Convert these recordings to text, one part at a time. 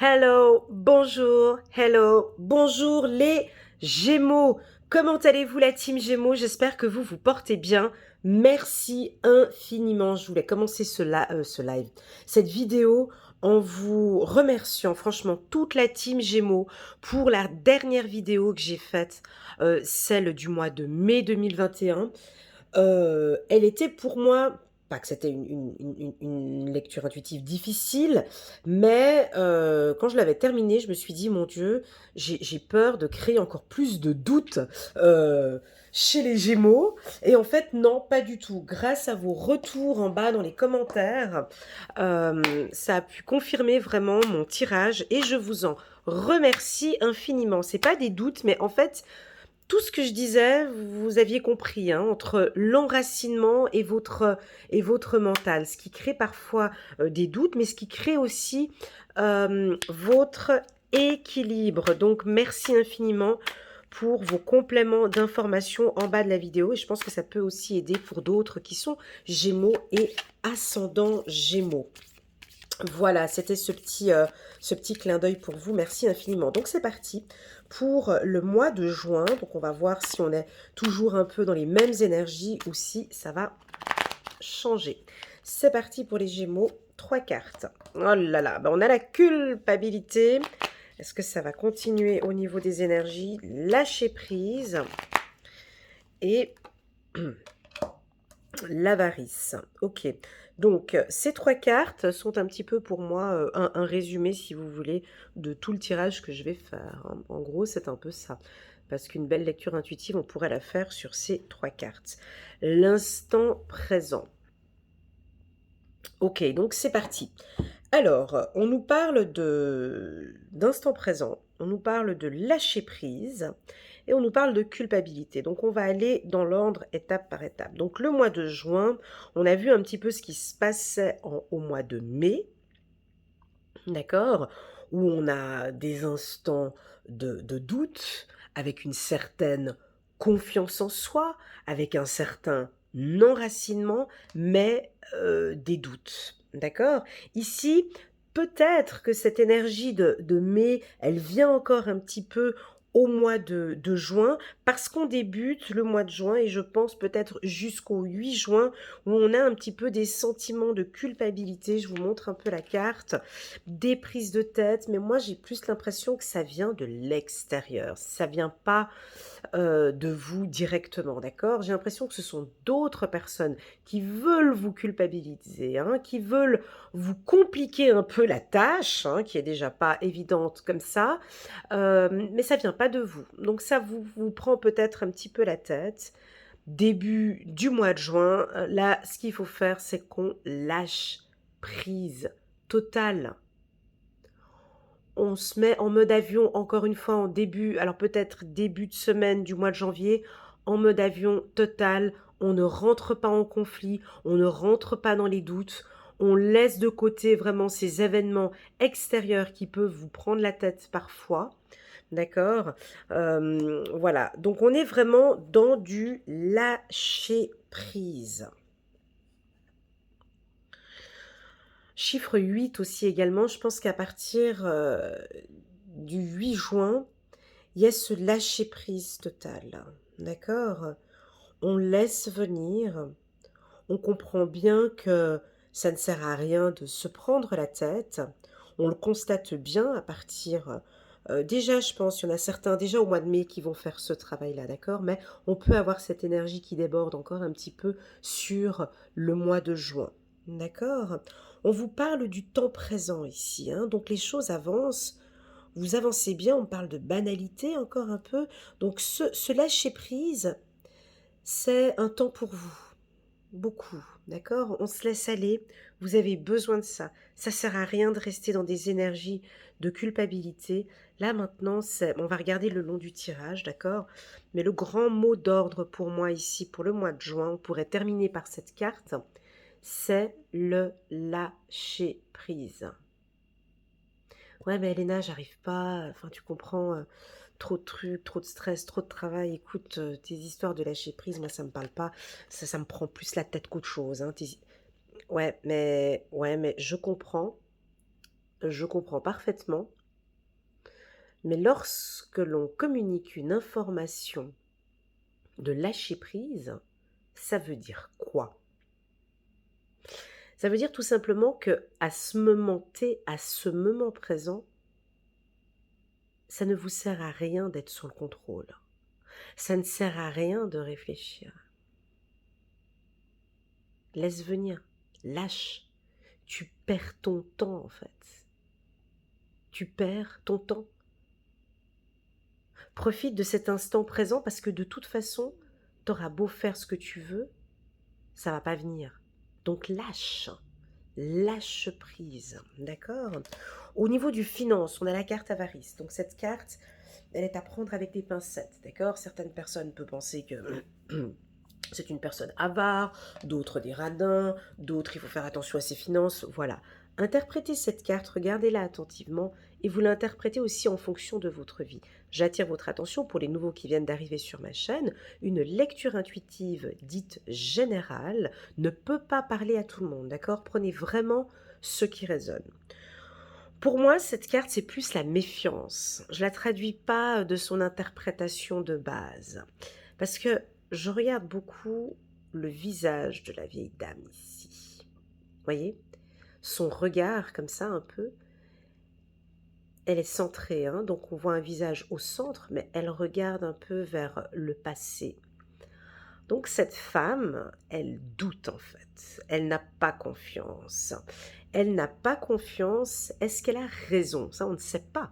hello, bonjour les Gémeaux. Comment allez-vous la team Gémeaux? J'espère que vous vous portez bien. Merci infiniment. Je voulais commencer ce live, cette vidéo en vous remerciant franchement toute la team Gémeaux pour la dernière vidéo que j'ai faite, celle du mois de mai 2021. Elle était pour moi, pas que c'était une lecture intuitive difficile, mais quand je l'avais terminée, je me suis dit, mon Dieu, j'ai peur de créer encore plus de doutes euh, chez les Gémeaux. Et en fait, non, pas du tout. Grâce à vos retours en bas dans les commentaires, ça a pu confirmer vraiment mon tirage et je vous en remercie infiniment. C'est pas des doutes, mais en fait, tout ce que je disais, vous aviez compris, hein, entre l'enracinement et votre mental, ce qui crée parfois des doutes, mais ce qui crée aussi votre équilibre. Donc, merci infiniment pour vos compléments d'informations en bas de la vidéo. Et je pense que ça peut aussi aider pour d'autres qui sont Gémeaux et ascendant Gémeaux. Voilà, c'était ce petit clin d'œil pour vous. Merci infiniment. Donc c'est parti pour le mois de juin. Donc on va voir si on est toujours un peu dans les mêmes énergies ou si ça va changer. C'est parti pour les Gémeaux. 3 cartes. Oh là là, ben on a la culpabilité. Est-ce que ça va continuer au niveau des énergies? Lâcher prise. Et l'avarice. Ok. Donc, ces 3 cartes sont un petit peu pour moi un résumé, si vous voulez, de tout le tirage que je vais faire, hein. En gros, c'est un peu ça. Parce qu'une belle lecture intuitive, on pourrait la faire sur ces 3 cartes. L'instant présent. Ok, donc c'est parti. Alors, on nous parle d'instant présent, on nous parle de lâcher prise et on nous parle de culpabilité. Donc, on va aller dans l'ordre étape par étape. Donc, le mois de juin, on a vu un petit peu ce qui se passait au mois de mai, d'accord, où on a des instants de doute avec une certaine confiance en soi, avec un certain enracinement, mais des doutes. D'accord? Ici, peut-être que cette énergie de mai, elle vient encore un petit peu au mois de juin, parce qu'on débute le mois de juin, et je pense peut-être jusqu'au 8 juin, où on a un petit peu des sentiments de culpabilité. Je vous montre un peu la carte, des prises de tête, mais moi j'ai plus l'impression que ça vient de l'extérieur, ça vient pas de vous directement, d'accord? J'ai l'impression que ce sont d'autres personnes qui veulent vous culpabiliser, hein, qui veulent vous compliquer un peu la tâche, hein, qui est déjà pas évidente comme ça, mais ça vient pas de vous. Donc ça vous prend peut-être un petit peu la tête. Début du mois de juin, là, ce qu'il faut faire, c'est qu'on lâche prise totale. On se met en mode avion, encore une fois, en début, alors peut-être début de semaine du mois de janvier, en mode avion total. On ne rentre pas en conflit, on ne rentre pas dans les doutes, on laisse de côté vraiment ces événements extérieurs qui peuvent vous prendre la tête parfois. D'accord. Voilà, donc on est vraiment dans du lâcher prise. Chiffre 8 aussi également, je pense qu'à partir du 8 juin, il y a ce lâcher prise total. D'accord? On laisse venir, on comprend bien que ça ne sert à rien de se prendre la tête. On le constate bien à partir... déjà, je pense, il y en a certains déjà au mois de mai qui vont faire ce travail-là, d'accord? Mais on peut avoir cette énergie qui déborde encore un petit peu sur le mois de juin, d'accord? On vous parle du temps présent ici, hein, donc les choses avancent. Vous avancez bien, on parle de banalité encore un peu. Donc ce lâcher-prise, c'est un temps pour vous. Beaucoup, d'accord? On se laisse aller, vous avez besoin de ça. Ça sert à rien de rester dans des énergies de culpabilité. Là maintenant, on va regarder le long du tirage, d'accord? Mais le grand mot d'ordre pour moi ici, pour le mois de juin, on pourrait terminer par cette carte, c'est le lâcher prise. Ouais, mais Elena, j'arrive pas, enfin tu comprends, trop de trucs, trop de stress, trop de travail. Écoute, tes histoires de lâcher prise, moi ça me parle pas. Ça me prend plus la tête qu'autre chose, hein. Ouais, mais je comprends. je comprends parfaitement, mais lorsque l'on communique une information de lâcher prise, ça veut dire quoi? Ça veut dire tout simplement que à ce moment T, à ce moment présent, ça ne vous sert à rien d'être sous le contrôle. Ça ne sert à rien de réfléchir. Laisse venir, lâche. Tu perds ton temps en fait. Tu perds ton temps. Profite de cet instant présent parce que de toute façon, t'auras beau faire ce que tu veux, ça va pas venir. Donc lâche. Lâche prise, d'accord? Au niveau du finance, on a la carte avarice. Donc cette carte, elle est à prendre avec des pincettes, d'accord? Certaines personnes peuvent penser que c'est une personne avare, d'autres des radins, d'autres il faut faire attention à ses finances, voilà. Interprétez cette carte, regardez-la attentivement et vous l'interprétez aussi en fonction de votre vie. J'attire votre attention pour les nouveaux qui viennent d'arriver sur ma chaîne. Une lecture intuitive dite générale ne peut pas parler à tout le monde, d'accord? Prenez vraiment ce qui résonne. Pour moi, cette carte, c'est plus la méfiance. Je la traduis pas de son interprétation de base. Parce que je regarde beaucoup le visage de la vieille dame ici. Vous voyez? Son regard, comme ça, un peu, elle est centrée, hein, donc on voit un visage au centre, mais elle regarde un peu vers le passé. Donc cette femme, elle doute en fait. Elle n'a pas confiance. Elle n'a pas confiance. Est-ce qu'elle a raison? Ça, on ne sait pas.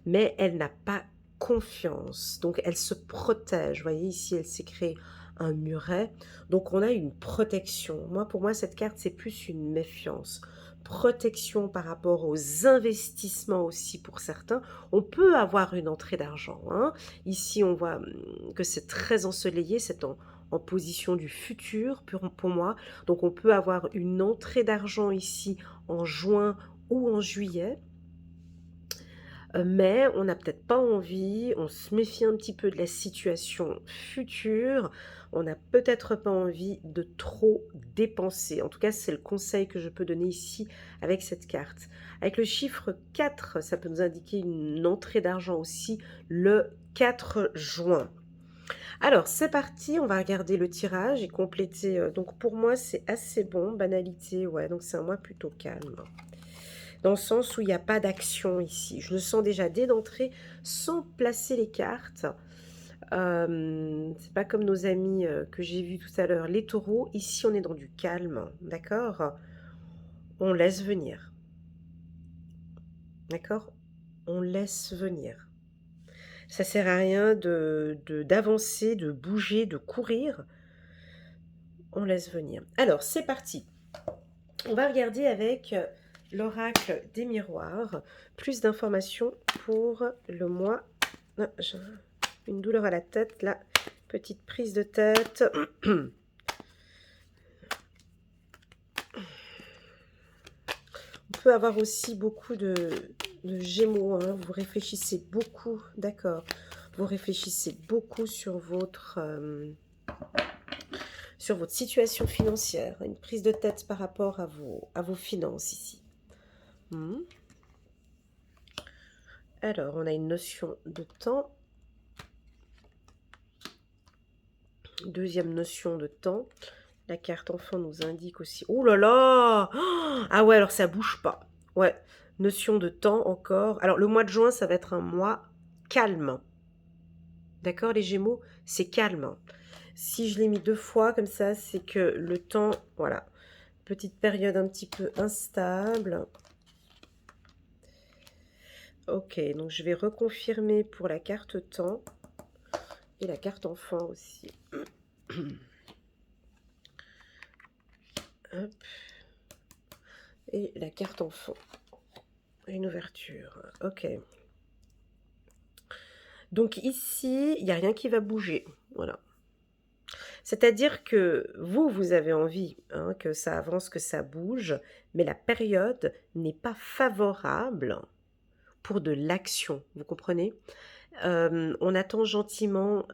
Mais elle n'a pas confiance. Donc elle se protège. Vous voyez ici, elle s'est créée un muret. Donc on a une protection. Moi, pour moi, cette carte, c'est plus une méfiance. Protection par rapport aux investissements aussi pour certains. On peut avoir une entrée d'argent, hein. Ici, on voit que c'est très ensoleillé, c'est en position du futur pour moi. Donc on peut avoir une entrée d'argent ici en juin ou en juillet. Mais on n'a peut-être pas envie, on se méfie un petit peu de la situation future, on n'a peut-être pas envie de trop dépenser. En tout cas, c'est le conseil que je peux donner ici avec cette carte. Avec le chiffre 4, ça peut nous indiquer une entrée d'argent aussi le 4 juin. Alors, c'est parti, on va regarder le tirage et compléter. Donc, pour moi, c'est assez bon. Banalité, ouais, donc c'est un mois plutôt calme. Dans le sens où il n'y a pas d'action ici. Je le sens déjà dès d'entrée, sans placer les cartes. C'est pas comme nos amis que j'ai vus tout à l'heure, les taureaux. Ici, on est dans du calme, d'accord? On laisse venir, d'accord? On laisse venir. Ça sert à rien d'avancer, de bouger, de courir. On laisse venir. Alors, c'est parti. On va regarder avec l'oracle des miroirs. Plus d'informations pour le mois. Ah, j'ai une douleur à la tête, là. Petite prise de tête. On peut avoir aussi beaucoup de gémeaux. Hein. Vous réfléchissez beaucoup, d'accord. Vous réfléchissez beaucoup sur votre situation financière. Une prise de tête par rapport à vos finances ici. Alors, on a une notion de temps. Deuxième notion de temps. La carte enfant nous indique aussi... Oh là là! Ah ouais, alors ça bouge pas. Ouais, notion de temps encore. Alors, le mois de juin, ça va être un mois calme. D'accord, les Gémeaux? C'est calme. Si je l'ai mis 2 fois comme ça, c'est que le temps... Voilà. Petite période un petit peu instable. Ok, donc je vais reconfirmer pour la carte temps. Et la carte enfant aussi. Hop. Et la carte enfant. Une ouverture. Ok. Donc ici, il n'y a rien qui va bouger. Voilà. C'est-à-dire que vous avez envie hein, que ça avance, que ça bouge, mais la période n'est pas favorable pour de l'action. Vous comprenez? On attend gentiment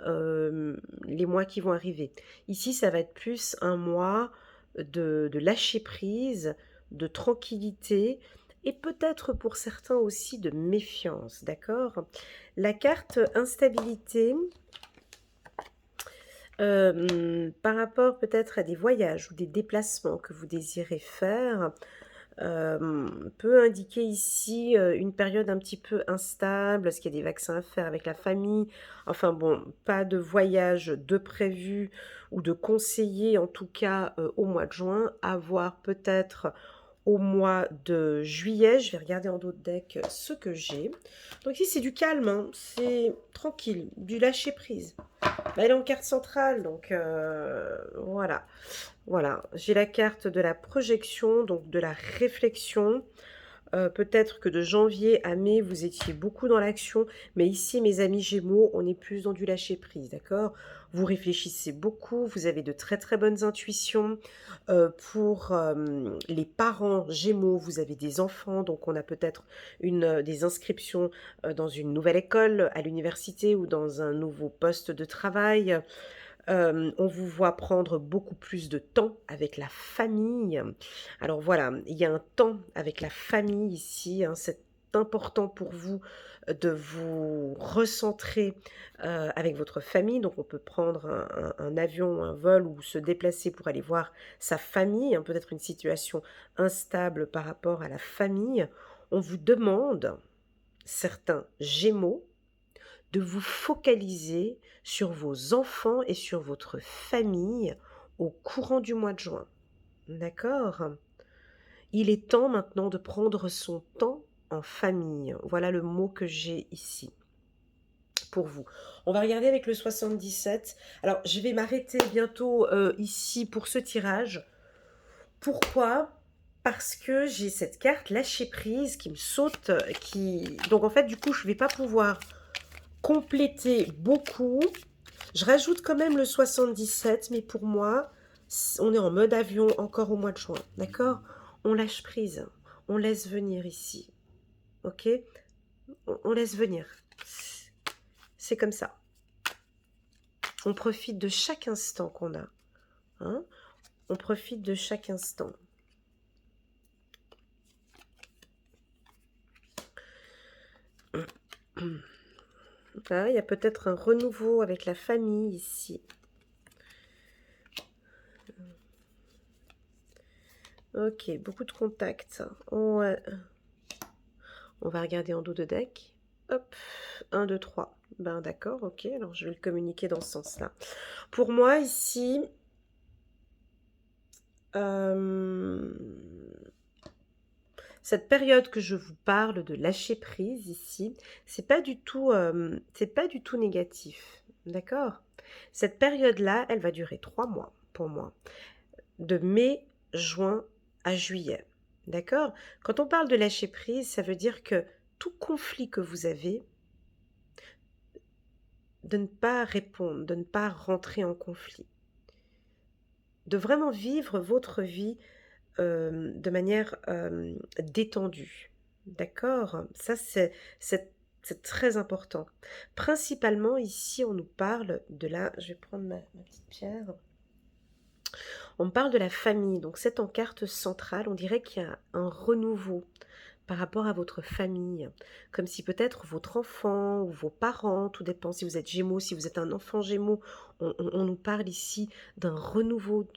les mois qui vont arriver. Ici, ça va être plus un mois de lâcher prise, de tranquillité et peut-être pour certains aussi de méfiance, d'accord? La carte instabilité, par rapport peut-être à des voyages ou des déplacements que vous désirez faire, peut indiquer ici, une période un petit peu instable. Est-ce qu'il y a des vaccins à faire avec la famille? Enfin bon, pas de voyage de prévu ou de conseillé en tout cas, au mois de juin. À voir peut-être au mois de juillet. Je vais regarder en dos de deck ce que j'ai. Donc ici c'est du calme, hein, c'est tranquille, du lâcher prise. Bah, elle est en carte centrale, donc voilà. Voilà, j'ai la carte de la projection, donc de la réflexion. Peut-être que de janvier à mai, vous étiez beaucoup dans l'action, mais ici, mes amis Gémeaux, on est plus dans du lâcher-prise, d'accord? Vous réfléchissez beaucoup, vous avez de très très bonnes intuitions. Pour les parents Gémeaux, vous avez des enfants, donc on a peut-être des inscriptions dans une nouvelle école, à l'université ou dans un nouveau poste de travail. On vous voit prendre beaucoup plus de temps avec la famille. Alors voilà, il y a un temps avec la famille ici, hein, c'est important pour vous de vous recentrer avec votre famille. Donc on peut prendre un avion, un vol ou se déplacer pour aller voir sa famille, hein, peut-être une situation instable par rapport à la famille. On vous demande, certains Gémeaux, de vous focaliser sur vos enfants et sur votre famille au courant du mois de juin. D'accord? Il est temps maintenant de prendre son temps en famille. Voilà le mot que j'ai ici pour vous. On va regarder avec le 77. Alors, je vais m'arrêter bientôt ici pour ce tirage. Pourquoi? Parce que j'ai cette carte lâcher prise qui me saute, qui... Donc en fait, du coup, je ne vais pas pouvoir compléter beaucoup. Je rajoute quand même le 77, mais pour moi, on est en mode avion encore au mois de juin, d'accord? On lâche prise, on laisse venir ici, ok? On laisse venir. C'est comme ça. On profite de chaque instant qu'on a, hein? On profite de chaque instant. Ah, il y a peut-être un renouveau avec la famille ici. Ok, beaucoup de contacts. Ouais. On va regarder en dos de deck. Hop, 1, 2, 3. Ben d'accord, ok, alors je vais le communiquer dans ce sens-là. Pour moi, ici, cette période que je vous parle de lâcher prise ici, c'est pas du tout négatif, d'accord? Cette période-là, elle va durer 3 mois pour moi, de mai, juin à juillet, d'accord? Quand on parle de lâcher prise, ça veut dire que tout conflit que vous avez, de ne pas répondre, de ne pas rentrer en conflit, de vraiment vivre votre vie de manière détendue. D'accord? Ça, c'est très important. Principalement, ici, on nous parle de la... Je vais prendre ma petite pierre. On parle de la famille. Donc, c'est en carte centrale. On dirait qu'il y a un renouveau par rapport à votre famille, comme si peut-être votre enfant ou vos parents, tout dépend si vous êtes Gémeaux, si vous êtes un enfant Gémeaux, on nous parle ici d'un renouveau,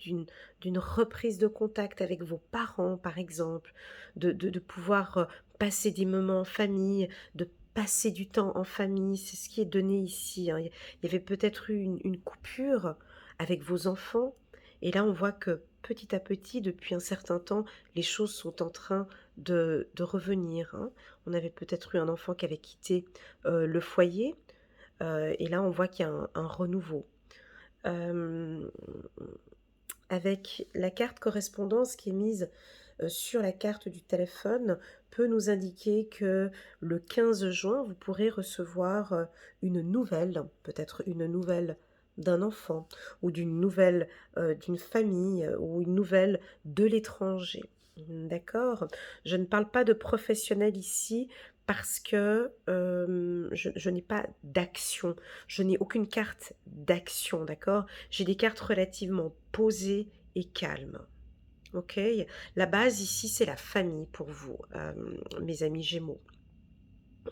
d'une reprise de contact avec vos parents par exemple, de pouvoir passer des moments en famille, de passer du temps en famille, c'est ce qui est donné ici, hein. Il y avait peut-être eu une coupure avec vos enfants, et là on voit que petit à petit, depuis un certain temps, les choses sont en train de revenir, hein. On avait peut-être eu un enfant qui avait quitté le foyer, et là on voit qu'il y a un renouveau. Euh, Avec la carte correspondance qui est mise sur la carte du téléphone, peut nous indiquer que le 15 juin, vous pourrez recevoir une nouvelle, peut-être une nouvelle d'un enfant, ou d'une nouvelle d'une famille, ou une nouvelle de l'étranger. D'accord? Je ne parle pas de professionnel ici parce que je n'ai pas d'action. Je n'ai aucune carte d'action, d'accord? J'ai des cartes relativement posées et calmes. Ok? La base ici, c'est la famille pour vous, mes amis Gémeaux.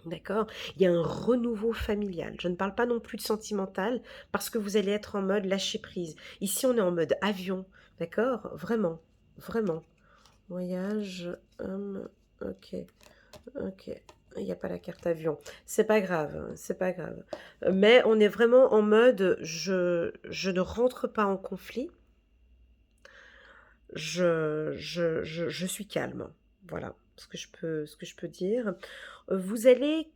D'accord? Il y a un renouveau familial. Je ne parle pas non plus de sentimental parce que vous allez être en mode lâcher prise. Ici, on est en mode avion. D'accord? Vraiment. Vraiment. Voyage. Ok. Ok. Il n'y a pas la carte avion. C'est pas grave. Hein, c'est pas grave. Mais on est vraiment en mode je ne rentre pas en conflit. Je suis calme. Voilà ce que je peux dire. Vous allez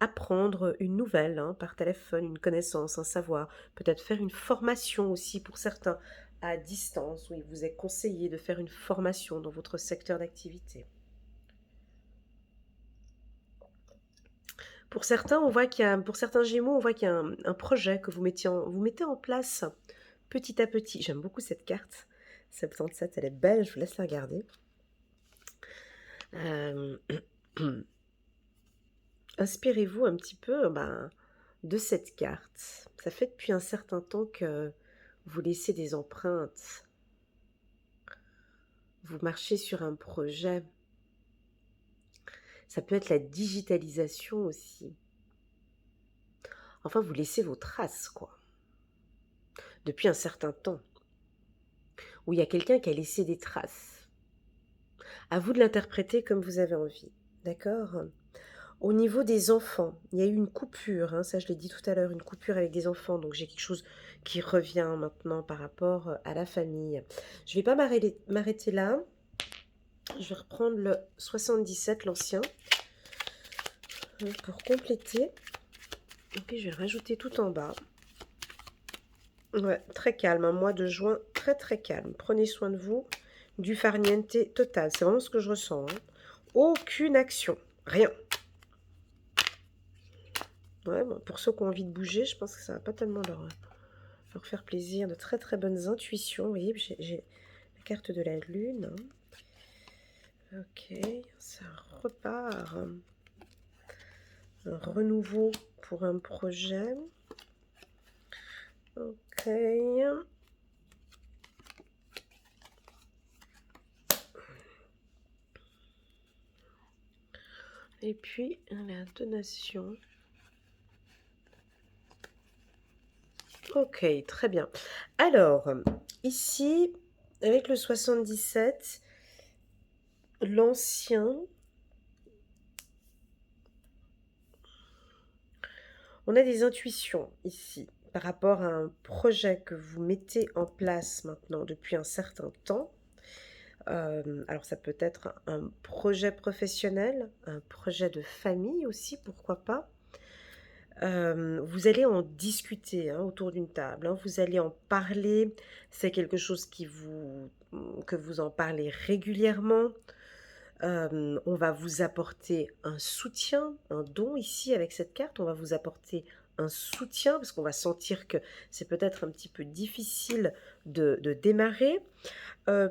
apprendre une nouvelle hein, par téléphone, une connaissance, un savoir, peut-être faire une formation aussi pour certains à distance, où il vous est conseillé de faire une formation dans votre secteur d'activité. Pour certains, on voit qu'il y a, pour certains Gémeaux, on voit qu'il y a un projet que vous mettez en place petit à petit. J'aime beaucoup cette carte. 77, elle est belle, je vous laisse la regarder. Euh, Inspirez-vous un petit peu de cette carte. Ça fait depuis un certain temps que vous laissez des empreintes. Vous marchez sur un projet. Ça peut être la digitalisation aussi. Enfin, vous laissez vos traces, quoi. Depuis un certain temps. Où il y a quelqu'un qui a laissé des traces. À vous de l'interpréter comme vous avez envie. D'accord? Au niveau des enfants, il y a eu une coupure, hein, ça je l'ai dit tout à l'heure, une coupure avec des enfants, donc j'ai quelque chose qui revient maintenant par rapport à la famille. Je ne vais pas m'arrêter là, je vais reprendre le 77, l'ancien, pour compléter, et puis je vais rajouter tout en bas. Ouais, très calme, un mois de juin très très calme, prenez soin de vous, du farniente total, c'est vraiment ce que je ressens. Hein. Aucune action, rien. Ouais, bon, pour ceux qui ont envie de bouger, je pense que ça va pas tellement leur faire plaisir. De très très bonnes intuitions. Vous voyez, j'ai la carte de la lune. Ok, ça repart. Un renouveau pour un projet. Ok. Et puis la donation. Ok, très bien. Alors, ici, avec le 77, l'ancien, on a des intuitions ici par rapport à un projet que vous mettez en place maintenant depuis un certain temps. Alors ça peut être un projet professionnel, un projet de famille aussi, pourquoi pas. Vous allez en discuter hein, autour d'une table, hein, vous allez en parler, c'est quelque chose que vous en parlez régulièrement. On va vous apporter un soutien, un don ici avec cette carte, on va vous apporter un soutien parce qu'on va sentir que c'est peut-être un petit peu difficile de démarrer.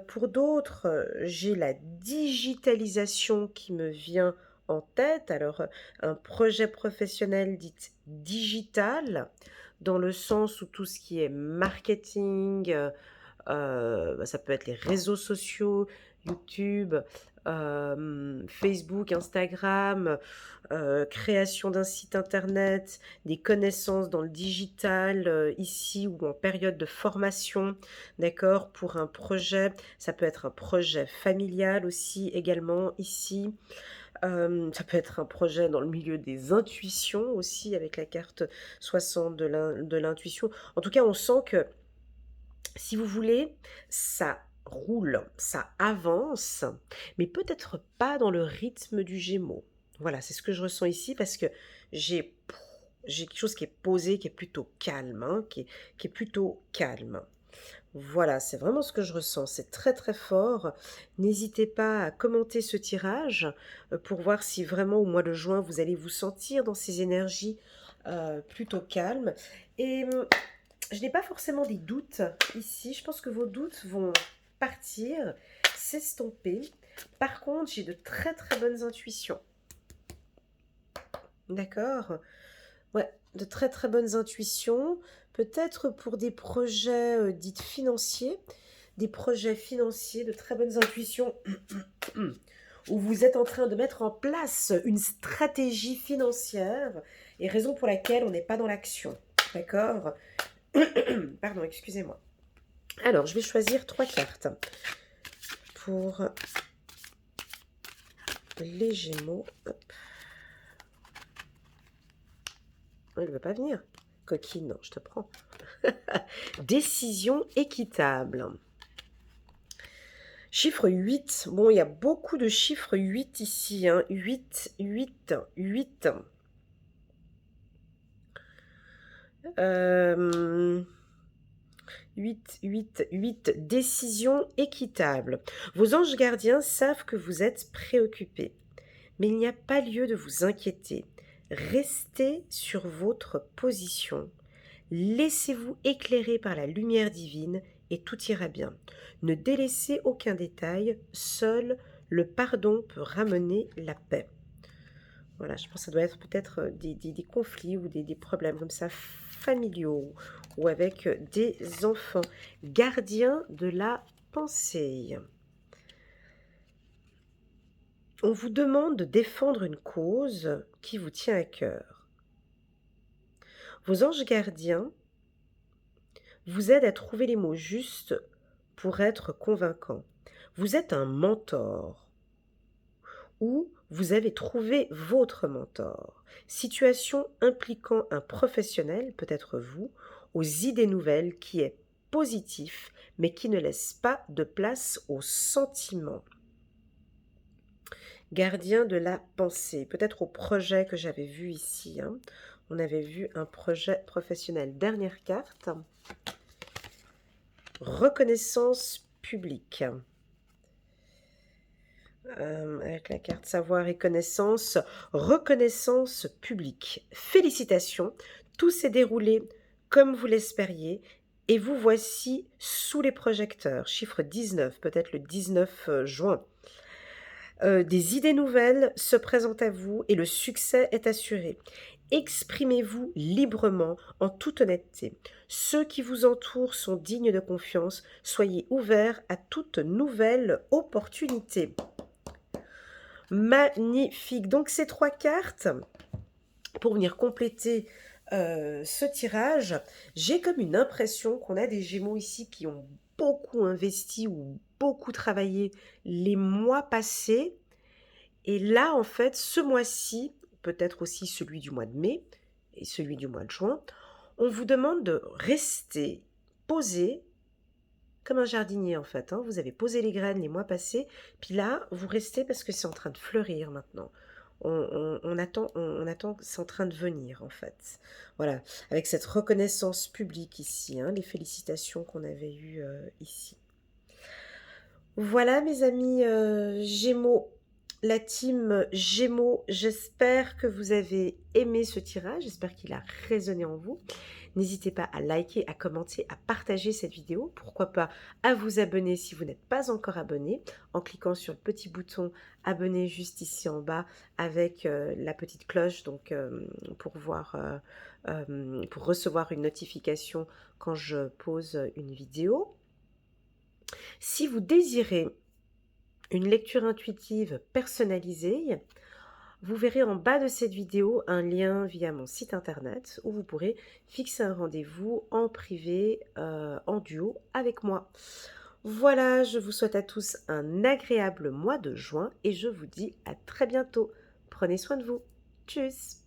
Pour d'autres, j'ai la digitalisation qui me vient en tête. Alors, un projet professionnel dit digital, dans le sens où tout ce qui est marketing, ça peut être les réseaux sociaux, YouTube, Facebook, Instagram, création d'un site internet, des connaissances dans le digital, ici ou en période de formation, d'accord, pour un projet. Ça peut être un projet familial aussi, également ici. Ça peut être un projet dans le milieu des intuitions aussi, avec la carte 60 de l'intuition. En tout cas, on sent que si vous voulez, ça roule, ça avance, mais peut-être pas dans le rythme du Gémeaux. Voilà, c'est ce que je ressens ici parce que j'ai j'ai quelque chose qui est posé, qui est plutôt calme, hein, qui est plutôt calme. Voilà, c'est vraiment ce que je ressens, c'est très très fort. N'hésitez pas à commenter ce tirage pour voir si vraiment au mois de juin vous allez vous sentir dans ces énergies plutôt calmes. Et je n'ai pas forcément des doutes ici. Je pense que vos doutes vont partir, s'estomper. Par contre, j'ai de très très bonnes intuitions. D'accord? Ouais, de très très bonnes intuitions. Peut-être pour des projets dits financiers. des projets financiers, de très bonnes intuitions, où vous êtes en train de mettre en place une stratégie financière, et raison pour laquelle on n'est pas dans l'action. D'accord? Pardon, excusez-moi. Alors, je vais choisir 3 cartes pour les Gémeaux. Hop. Elle ne veut pas venir. Coquine, non, je te prends. Décision équitable. Chiffre 8. Bon, il y a beaucoup de chiffres 8 ici. Hein. 8, 8, 8. 8, 8, 8. Décision équitable. Vos anges gardiens savent que vous êtes préoccupés. Mais il n'y a pas lieu de vous inquiéter. Restez sur votre position. Laissez-vous éclairer par la lumière divine et tout ira bien. Ne délaissez aucun détail, seul le pardon peut ramener la paix. Voilà, je pense que ça doit être peut-être des conflits ou des problèmes comme ça familiaux ou avec des enfants. Gardiens de la pensée. On vous demande de défendre une cause qui vous tient à cœur. Vos anges gardiens vous aident à trouver les mots justes pour être convaincant. Vous êtes un mentor ou vous avez trouvé votre mentor. Situation impliquant un professionnel, peut-être vous, aux idées nouvelles qui est positif mais qui ne laisse pas de place aux sentiments. Gardien de la pensée, peut-être au projet que j'avais vu ici. Hein. On avait vu un projet professionnel. Dernière carte. Reconnaissance publique. Avec la carte savoir et connaissance. Reconnaissance publique. Félicitations, tout s'est déroulé comme vous l'espériez et vous voici sous les projecteurs. Chiffre 19, peut-être le 19 juin. Des idées nouvelles se présentent à vous et le succès est assuré. Exprimez-vous librement, en toute honnêteté. Ceux qui vous entourent sont dignes de confiance. Soyez ouverts à toute nouvelle opportunité. Magnifique. Donc ces 3 cartes, pour venir compléter ce tirage, j'ai comme une impression qu'on a des Gémeaux ici qui ont beaucoup investi ou beaucoup travaillé les mois passés. Et là, en fait, ce mois-ci, peut-être aussi celui du mois de mai et celui du mois de juin, on vous demande de rester posé comme un jardinier en fait. Hein. Vous avez posé les graines les mois passés, puis là, vous restez parce que c'est en train de fleurir maintenant. On attend que c'est en train de venir en fait. Voilà, avec cette reconnaissance publique ici, hein, les félicitations qu'on avait eues ici. Voilà mes amis Gémeaux. La team Gémeaux, j'espère que vous avez aimé ce tirage, j'espère qu'il a résonné en vous. N'hésitez pas à liker, à commenter, à partager cette vidéo, pourquoi pas à vous abonner si vous n'êtes pas encore abonné, en cliquant sur le petit bouton abonner juste ici en bas avec la petite cloche donc, pour recevoir une notification quand je pose une vidéo. Si vous désirez une lecture intuitive personnalisée, vous verrez en bas de cette vidéo un lien via mon site internet où vous pourrez fixer un rendez-vous en privé, en duo avec moi. Voilà, je vous souhaite à tous un agréable mois de juin et je vous dis à très bientôt. Prenez soin de vous. Tchuss!